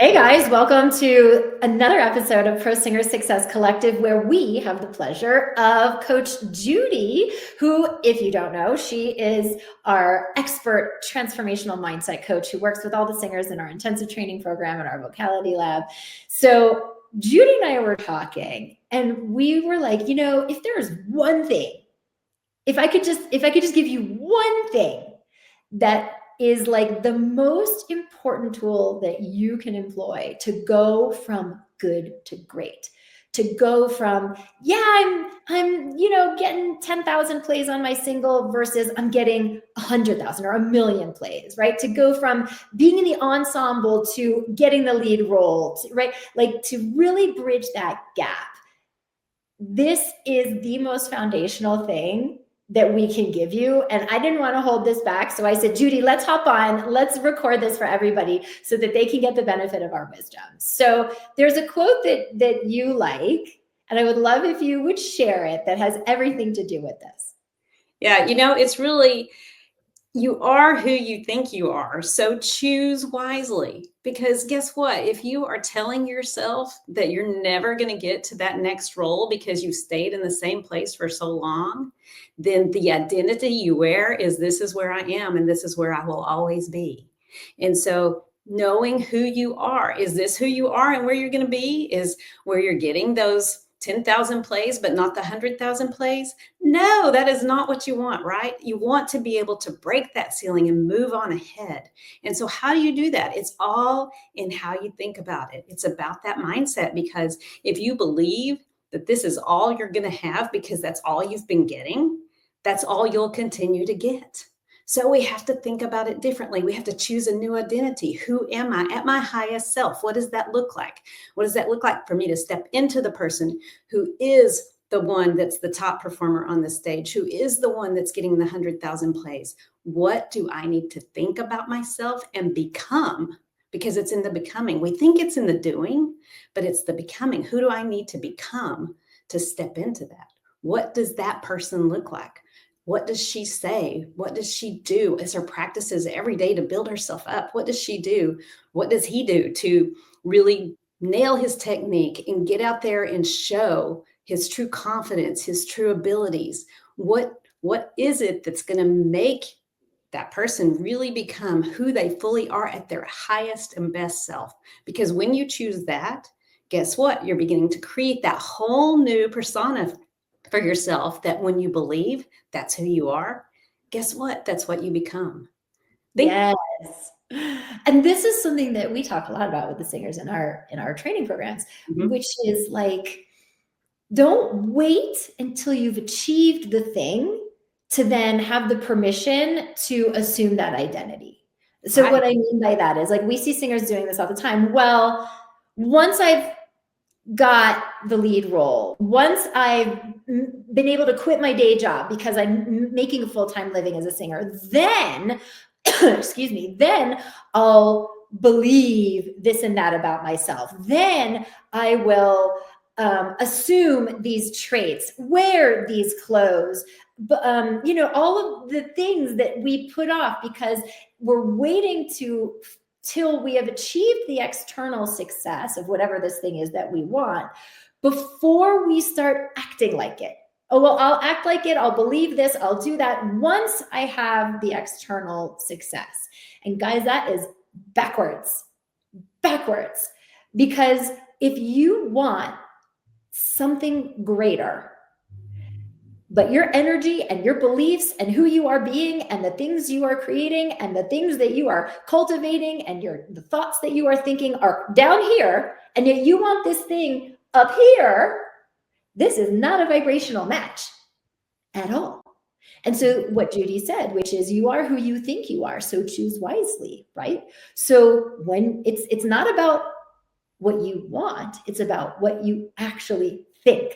Hey guys, welcome to another episode of Pro Singer Success Collective, where we have the pleasure of Coach Judy, who, if you don't know, she is our expert transformational mindset coach who works with all the singers in our intensive training program and our vocality lab. So Judy and I were talking and we were like, if there's one thing, if I could just give you one thing that is like the most important tool that you can employ to go from good to great, to go from, I'm getting 10,000 plays on my single versus I'm getting 100,000 or 1,000,000 plays, right? To go from being in the ensemble to getting the lead role, right? Like to really bridge that gap. This is the most foundational thing that we can give you. And I didn't want to hold this back. So I said, Judy, let's hop on. Let's record this for everybody so that they can get the benefit of our wisdom. So there's a quote that you like, and I would love if you would share it, that has everything to do with this. Yeah, it's really, you are who you think you are. So choose wisely, because guess what? If you are telling yourself that you're never going to get to that next role because you stayed in the same place for so long, then the identity you wear is, this is where I am and this is where I will always be. And so knowing who you are, is this who you are and where you're going to be, is where you're getting those 10,000 plays, but not the 100,000 plays. No, that is not what you want, right? You want to be able to break that ceiling and move on ahead. And so how do you do that? It's all in how you think about it. It's about that mindset, because if you believe that this is all you're going to have because that's all you've been getting, that's all you'll continue to get. So we have to think about it differently. We have to choose a new identity. Who am I at my highest self? What does that look like? What does that look like for me to step into the person who is the one that's the top performer on the stage, who is the one that's getting the 100,000 plays? What do I need to think about myself and become? Because it's in the becoming. We think it's in the doing, but it's the becoming. Who do I need to become to step into that? What does that person look like? What does she say? What does she do as her practices every day to build herself up? What does she do? What does he do to really nail his technique and get out there and show his true confidence, his true abilities? What is it that's going to make that person really become who they fully are at their highest and best self? Because when you choose that, guess what? You're beginning to create that whole new persona for yourself, that when you believe that's who you are, guess what? That's what you become. Yes. And this is something that we talk a lot about with the singers in our training programs, which is like, don't wait until you've achieved the thing to then have the permission to assume that identity. So Right. what I mean by that is, like, we see singers doing this all the time. Well, once I've got the lead role, once I've been able to quit my day job because I'm making a full-time living as a singer, then, excuse me, then I'll believe this and that about myself. Then I will assume these traits, wear these clothes, all of the things that we put off because we're waiting till we have achieved the external success of whatever this thing is that we want before we start acting like it. Oh, well, I'll act like it. I'll believe this. I'll do that once I have the external success. And guys, that is backwards. Because if you want something greater, but your energy and your beliefs and who you are being and the things you are creating and the things that you are cultivating and the thoughts that you are thinking are down here, and yet you want this thing up here, this is not a vibrational match at all. And so what Judy said, which is, you are who you think you are, so choose wisely, right? So when it's not about what you want, it's about what you actually think.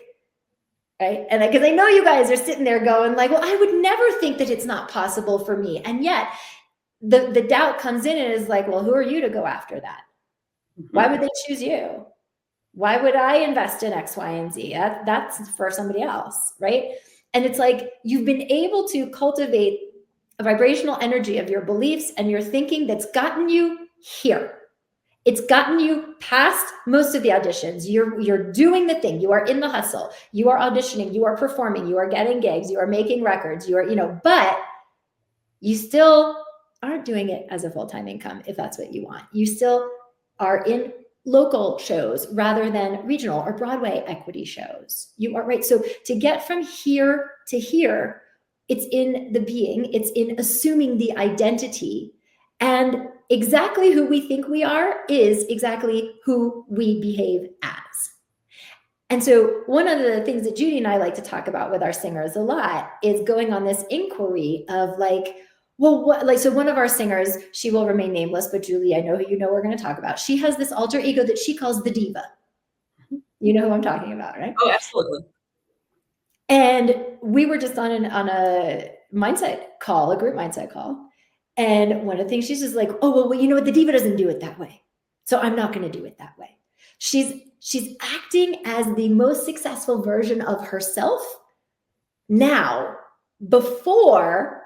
Right? And because I know you guys are sitting there going like, well, I would never think that it's not possible for me. And yet the doubt comes in and is like, well, who are you to go after that? Why would they choose you? Why would I invest in X, Y, and Z? That's for somebody else, right? And it's like, you've been able to cultivate a vibrational energy of your beliefs and your thinking that's gotten you here. It's gotten you past most of the auditions. You're doing the thing. You are in the hustle. You are auditioning. You are performing. You are getting gigs. You are making records. You are, but you still aren't doing it as a full-time income if that's what you want. You still are in local shows rather than regional or Broadway equity shows. You are right. So to get from here to here, it's in the being, it's in assuming the identity, and exactly who we think we are is exactly who we behave as. And so one of the things that Judy and I like to talk about with our singers a lot is going on this inquiry of like, well, what, like, so one of our singers, she will remain nameless, but Julie, I know who we're going to talk about. She has this alter ego that she calls the diva. You know who I'm talking about, right? Oh, absolutely. And we were just on a mindset call, a group mindset call. And one of the things she's just like, oh, well, you know what? The diva doesn't do it that way. So I'm not going to do it that way. She's acting as the most successful version of herself now before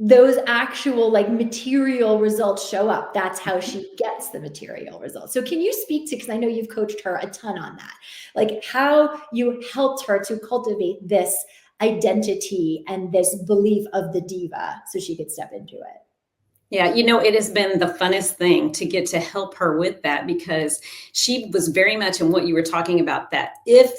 those actual like material results show up. That's how she gets the material results. So can you speak to, because I know you've coached her a ton on that, like how you helped her to cultivate this identity and this belief of the diva so she could step into it? Yeah, it has been the funnest thing to get to help her with that, because she was very much in what you were talking about, that if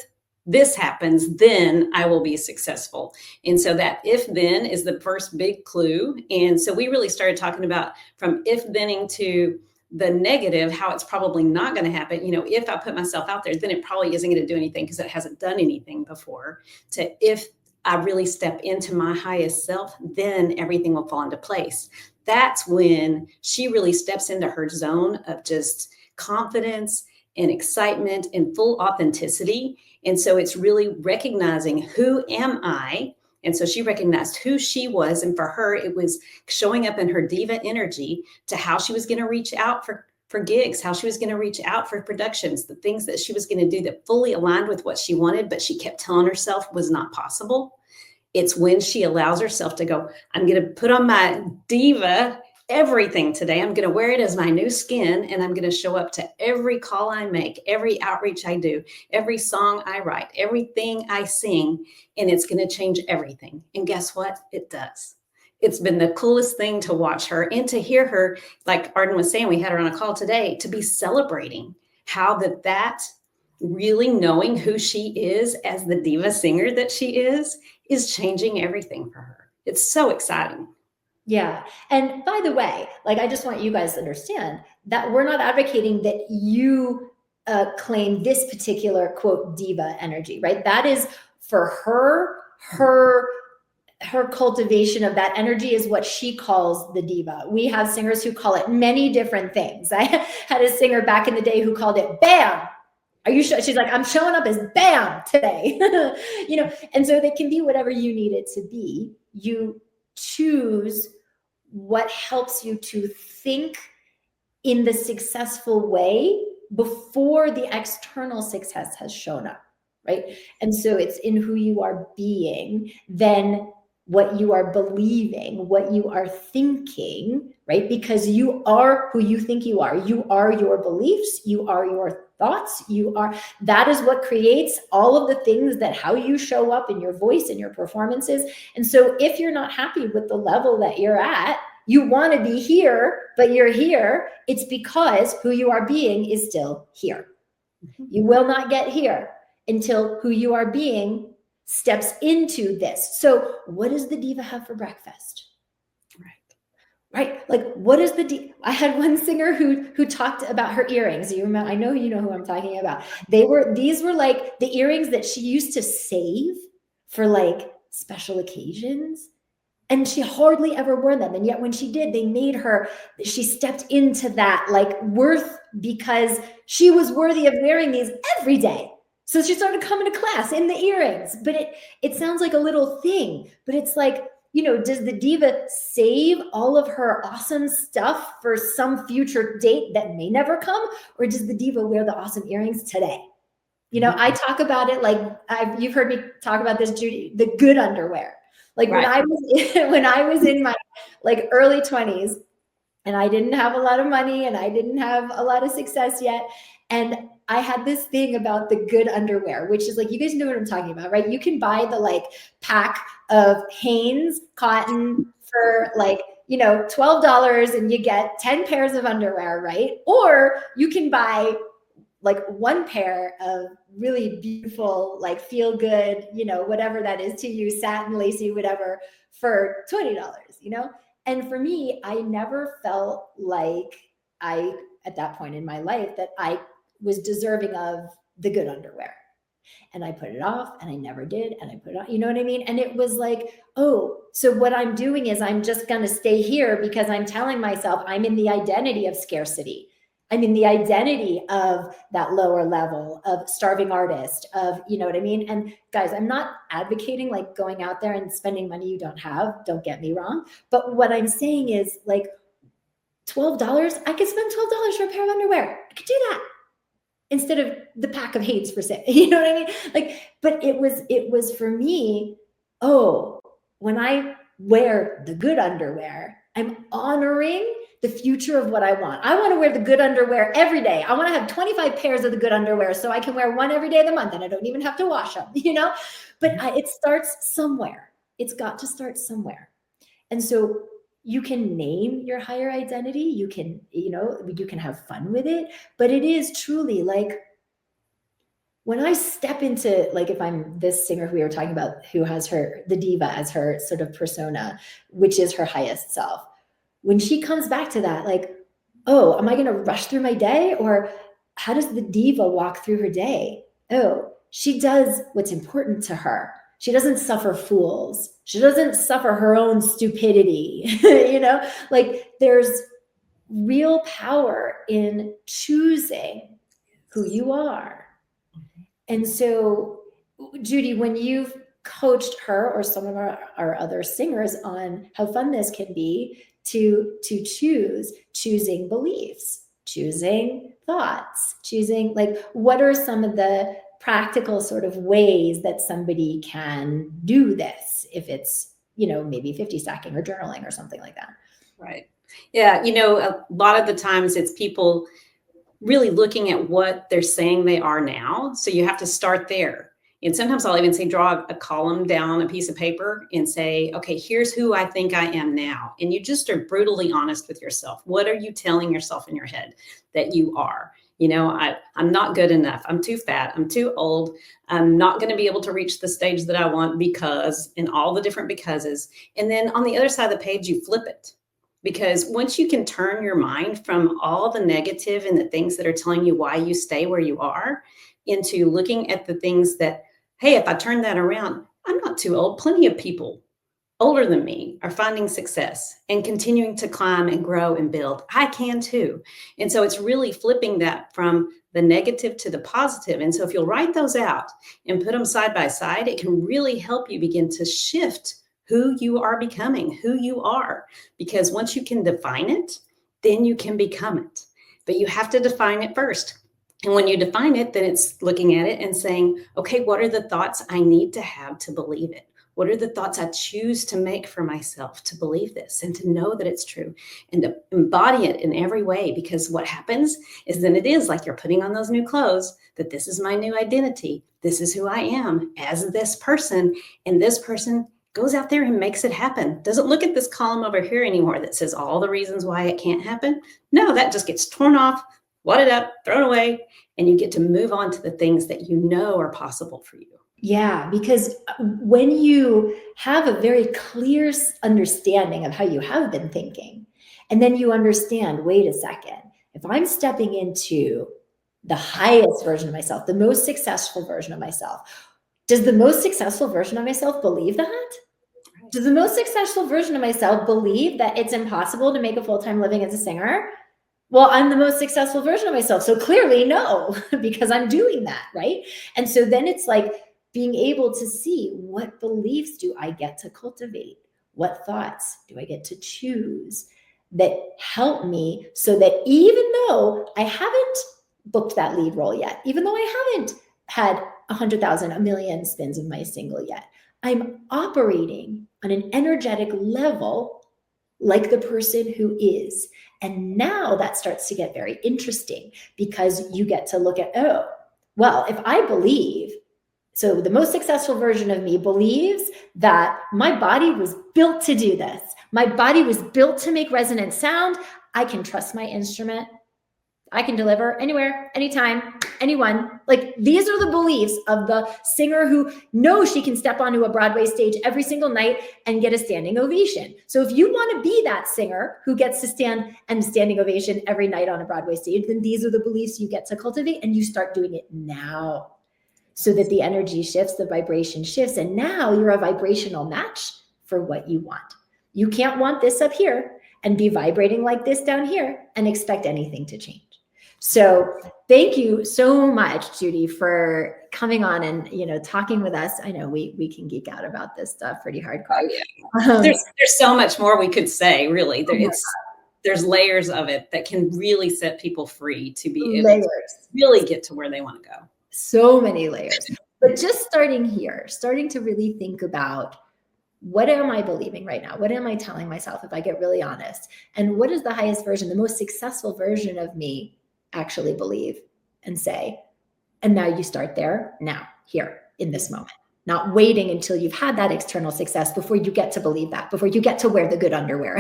this happens, then I will be successful. And so that if then is the first big clue. And so we really started talking about from if thenning to the negative, how it's probably not going to happen. If I put myself out there, then it probably isn't going to do anything because it hasn't done anything before. To if I really step into my highest self, then everything will fall into place. That's when she really steps into her zone of just confidence and excitement and full authenticity. And so it's really recognizing, who am I? And so she recognized who she was. And for her, it was showing up in her diva energy to how she was going to reach out for gigs, how she was going to reach out for productions, the things that she was going to do that fully aligned with what she wanted, but she kept telling herself was not possible. It's when she allows herself to go, I'm going to put on my diva everything today. I'm going to wear it as my new skin, and I'm going to show up to every call I make, every outreach I do, every song I write, everything I sing, and it's going to change everything. And guess what? It does. It's been the coolest thing to watch her and to hear her, like Arden was saying, we had her on a call today, to be celebrating how that really knowing who she is as the diva singer that she is changing everything for her. It's so exciting. Yeah. And by the way, like, I just want you guys to understand that we're not advocating that you claim this particular quote diva energy, right? That is for her cultivation of that energy is what she calls the diva. We have singers who call it many different things. I had a singer back in the day who called it BAM. Are you sure? She's like, I'm showing up as BAM today. And so they can be whatever you need it to be. You choose what helps you to think in the successful way before the external success has shown up, right? And so it's in who you are being, then what you are believing, what you are thinking, right? Because you are who you think you are. You are your beliefs. You are your thoughts. That is what creates all of the things that how you show up in your voice and your performances. And so if you're not happy with the level that you're at, you want to be here, but you're here, it's because who you are being is still here. You will not get here until who you are being steps into this. So what does the diva have for breakfast? Right? Like, what is I had one singer who talked about her earrings. You remember? I know you know who I'm talking about. These were like the earrings that she used to save for like special occasions. And she hardly ever wore them. And yet when she did, she stepped into that like worth, because she was worthy of wearing these every day. So she started coming to class in the earrings. But it sounds like a little thing, but it's like, does the diva save all of her awesome stuff for some future date that may never come? Or does the diva wear the awesome earrings today? I talk about it like you've heard me talk about this, Judy, the good underwear. Like right. when I was in my like early 20s, and I didn't have a lot of money and I didn't have a lot of success yet. And I had this thing about the good underwear, which is like, you guys know what I'm talking about, right? You can buy the like pack of Hanes cotton for like, $12 and you get 10 pairs of underwear, right? Or you can buy like one pair of really beautiful, like feel good, whatever that is to you, satin, lacy, whatever, for $20, And for me, I never felt like at that point in my life, that I was deserving of the good underwear. And I put it off and I never did. And I put it on, you know what I mean? And it was like, oh, so what I'm doing is I'm just going to stay here because I'm telling myself I'm in the identity of scarcity. I'm in the identity of that lower level of starving artist of, you know what I mean? And guys, I'm not advocating like going out there and spending money you don't have. Don't get me wrong. But what I'm saying is like $12, I could spend $12 for a pair of underwear. I could do that instead of the pack of Hanes for sale. You know what I mean? Like, but it was for me, oh, when I wear the good underwear, I'm honoring the future of what I want. I want to wear the good underwear every day. I want to have 25 pairs of the good underwear so I can wear one every day of the month and I don't even have to wash them, But it starts somewhere. It's got to start somewhere. And so you can name your higher identity. You can, you can have fun with it, but it is truly like when I step into, like, if I'm this singer who we were talking about, who has the diva as her sort of persona, which is her highest self, when she comes back to that, like, oh, am I going to rush through my day? Or how does the diva walk through her day? Oh, she does what's important to her. She doesn't suffer fools. She doesn't suffer her own stupidity. Like there's real power in choosing who you are. And so, Judy, when you've coached her or some of our other singers on how fun this can be to choosing beliefs, choosing thoughts, choosing, like, what are some of the practical sort of ways that somebody can do this if it's, maybe 50 stacking or journaling or something like that? Right. Yeah. A lot of the times it's people really looking at what they're saying they are now. So you have to start there. And sometimes I'll even say, draw a column down a piece of paper and say, okay, here's who I think I am now. And you just are brutally honest with yourself. What are you telling yourself in your head that you are? I'm not good enough. I'm too fat. I'm too old. I'm not going to be able to reach the stage that I want because, and all the different becauses. And then on the other side of the page, you flip it. Because once you can turn your mind from all the negative and the things that are telling you why you stay where you are into looking at the things that, hey, if I turn that around, I'm not too old. Plenty of people older than me are finding success and continuing to climb and grow and build. I can too. And so it's really flipping that from the negative to the positive. And so if you'll write those out and put them side by side, it can really help you begin to shift who you are becoming, who you are. Because once you can define it, then you can become it. But you have to define it first. And when you define it, then it's looking at it and saying, okay, what are the thoughts I need to have to believe it? What are the thoughts I choose to make for myself to believe this and to know that it's true and to embody it in every way? Because what happens is then it is like you're putting on those new clothes, that this is my new identity. This is who I am as this person. And this person goes out there and makes it happen. Doesn't look at this column over here anymore that says all the reasons why it can't happen. No, that just gets torn off, wadded up, thrown away, and you get to move on to the things that you know are possible for you. Yeah, because when you have a very clear understanding of how you have been thinking, and then you understand, wait a second, if I'm stepping into the highest version of myself, the most successful version of myself, does the most successful version of myself believe that? Does the most successful version of myself believe that it's impossible to make a full-time living as a singer? Well, I'm the most successful version of myself. So clearly no, because I'm doing that, right? And so then it's like being able to see, what beliefs do I get to cultivate? What thoughts do I get to choose that help me, so that even though I haven't booked that lead role yet, even though I haven't had 100,000, a million spins of my single yet, I'm operating on an energetic level like the person who is. And now that starts to get very interesting because you get to look at, oh, well, if I believe, so the most successful version of me believes that my body was built to do this. My body was built to make resonant sound. I can trust my instrument. I can deliver anywhere, anytime, anyone. Like, these are the beliefs of the singer who knows she can step onto a Broadway stage every single night and get a standing ovation. So if you want to be that singer who gets to stand and standing ovation every night on a Broadway stage, then these are the beliefs you get to cultivate, and you start doing it now so that the energy shifts, the vibration shifts, and now you're a vibrational match for what you want. You can't want this up here and be vibrating like this down here and expect anything to change. So thank you so much, Judy, for coming on and, talking with us. I know we can geek out about this stuff pretty hardcore. Oh, yeah. There's so much more we could say, really. There's layers of it that can really set people free to be able to really get to where they want to go. So many layers. But just starting here, starting to really think about, what am I believing right now? What am I telling myself if I get really honest? And what is the highest version, the most successful version of me actually believe and say? And now you start there, now, here, in this moment, not waiting until you've had that external success before you get to believe that, before you get to wear the good underwear.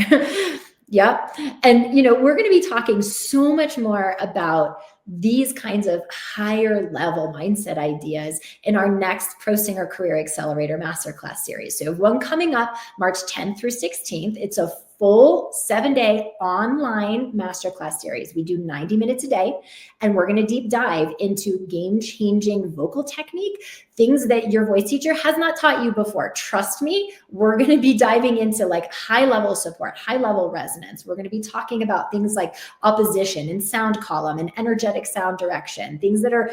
Yep. And, we're going to be talking so much more about these kinds of higher level mindset ideas in our next Pro Singer Career Accelerator Masterclass series. So we have one coming up March 10th through 16th. It's a full 7-day online masterclass series. We do 90 minutes a day, and we're going to deep dive into game-changing vocal technique, things that your voice teacher has not taught you before. Trust me, we're going to be diving into like high-level support, high-level resonance. We're going to be talking about things like opposition and sound column and energetic sound direction, things that are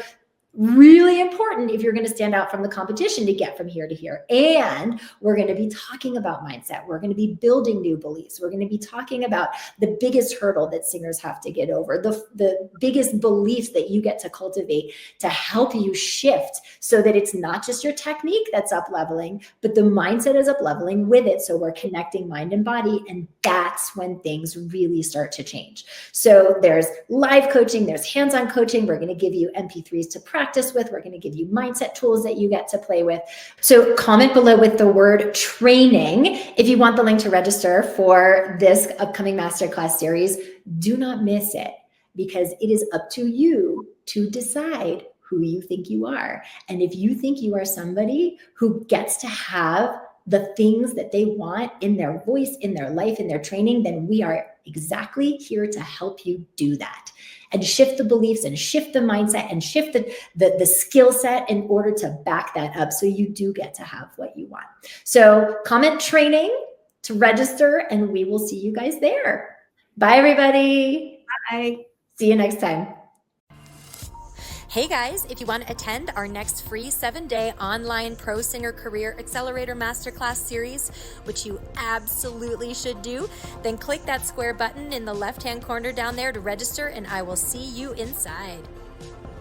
really important if you're going to stand out from the competition to get from here to here. And we're going to be talking about mindset. We're going to be building new beliefs. We're going to be talking about the biggest hurdle that singers have to get over, the biggest beliefs that you get to cultivate to help you shift so that it's not just your technique that's up leveling, but the mindset is up leveling with it. So we're connecting mind and body, and that's when things really start to change. So there's live coaching, there's hands-on coaching. We're going to give you MP3s to practice with. We're going to give you mindset tools that you get to play with. So comment below with the word training if you want the link to register for this upcoming masterclass series. Do not miss it, because it is up to you to decide who you think you are. And if you think you are somebody who gets to have the things that they want in their voice, in their life, in their training, then we are exactly here to help you do that and shift the beliefs and shift the mindset and shift the skill set in order to back that up so you do get to have what you want. So comment training to register, and we will see you guys there. Bye, everybody. Bye. See you next time. Hey guys, if you want to attend our next free 7-day online Pro Singer Career Accelerator Masterclass series, which you absolutely should do, then click that square button in the left-hand corner down there to register, and I will see you inside.